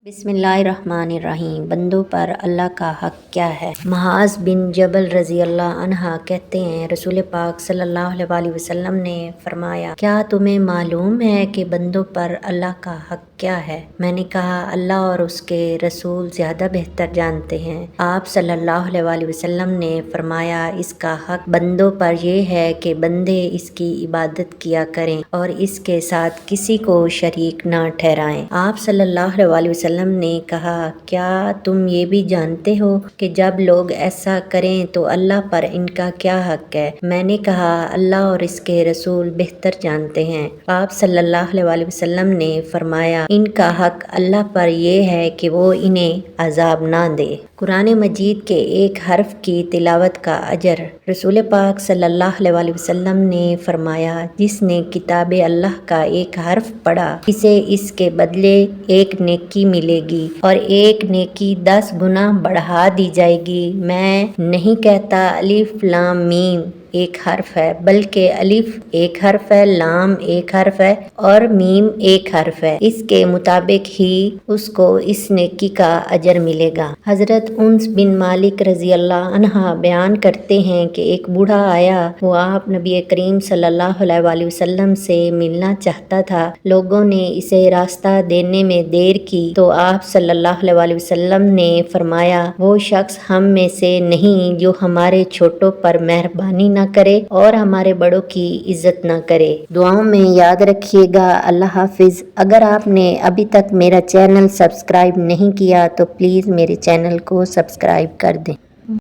बिस्मिल्लाहिर्रहमानिर्रहीम। बंदों पर अल्लाह का हक क्या है। मुआज़ बिन जबल रज़ी अल्लाह अन्हा कहते हैं, रसूल पाक सल्लल्लाहु अलैहि वसल्लम ने फरमाया, क्या तुम्हें मालूम है कि बंदों पर अल्लाह का हक क्या है। मैंने कहा, अल्लाह और उसके रसूल ज़्यादा बेहतर जानते हैं। आप सल्लल्लाहु अलैहि वसल्लम ने फरमाया, इसका हक बंदों पर यह है कि बंदे इसकी इबादत किया करें और इसके साथ किसी को शरीक ना ठहराएं। आप सल्लल्लाहु अलैहि वसल्लम ने कहा, क्या तुम ये भी जानते हो कि जब लोग ऐसा करें तो अल्लाह पर इनका क्या हक है। मैंने कहा, अल्लाह और इसके रसूल बेहतर जानते हैं। आप सल्लल्लाहु अलैहि वसल्लम ने फरमाया, इनका हक अल्लाह पर यह है कि वो इन्हें अजाब ना दे। कुरान मजीद के एक हर्फ की तिलावत का अजर। रसूल पाक सल्लल्लाहु अलैहि वसल्लम ने फरमाया, जिसने किताब अल्लाह का एक हर्फ पढ़ा, इसे इसके बदले एक नेकी मिलेगी और एक नेकी 10 गुना बढ़ा दी जाएगी। मैं नहीं कहता अलिफ लाम मीम एक हर्फ है, बल्कि अलिफ एक हर्फ है, लाम एक हर्फ है और मीम एक हर्फ है। इसके मुताबिक ही उसको इस नेकी का अजर मिलेगा। हजरत उन्स बिन मालिक रजी अल्लाह अन्हा बयान करते हैं कि एक बूढ़ा आया, वो आप नबी करीम सल्लल्लाहु अलैहि वसल्लम से मिलना चाहता था। लोगों ने इसे रास्ता देने में देर की तो आप सल्लल्लाहु अलैहि वसल्लम ने फरमाया, वो शख्स हम में से नहीं जो हमारे छोटों पर मेहरबानी न करे और हमारे बड़ों की इज्जत न करे। दुआओं में याद रखिएगा। अल्लाह हाफिज। अगर आपने अभी तक मेरा चैनल सब्सक्राइब नहीं किया तो प्लीज़ मेरे चैनल को सब्सक्राइब कर दें।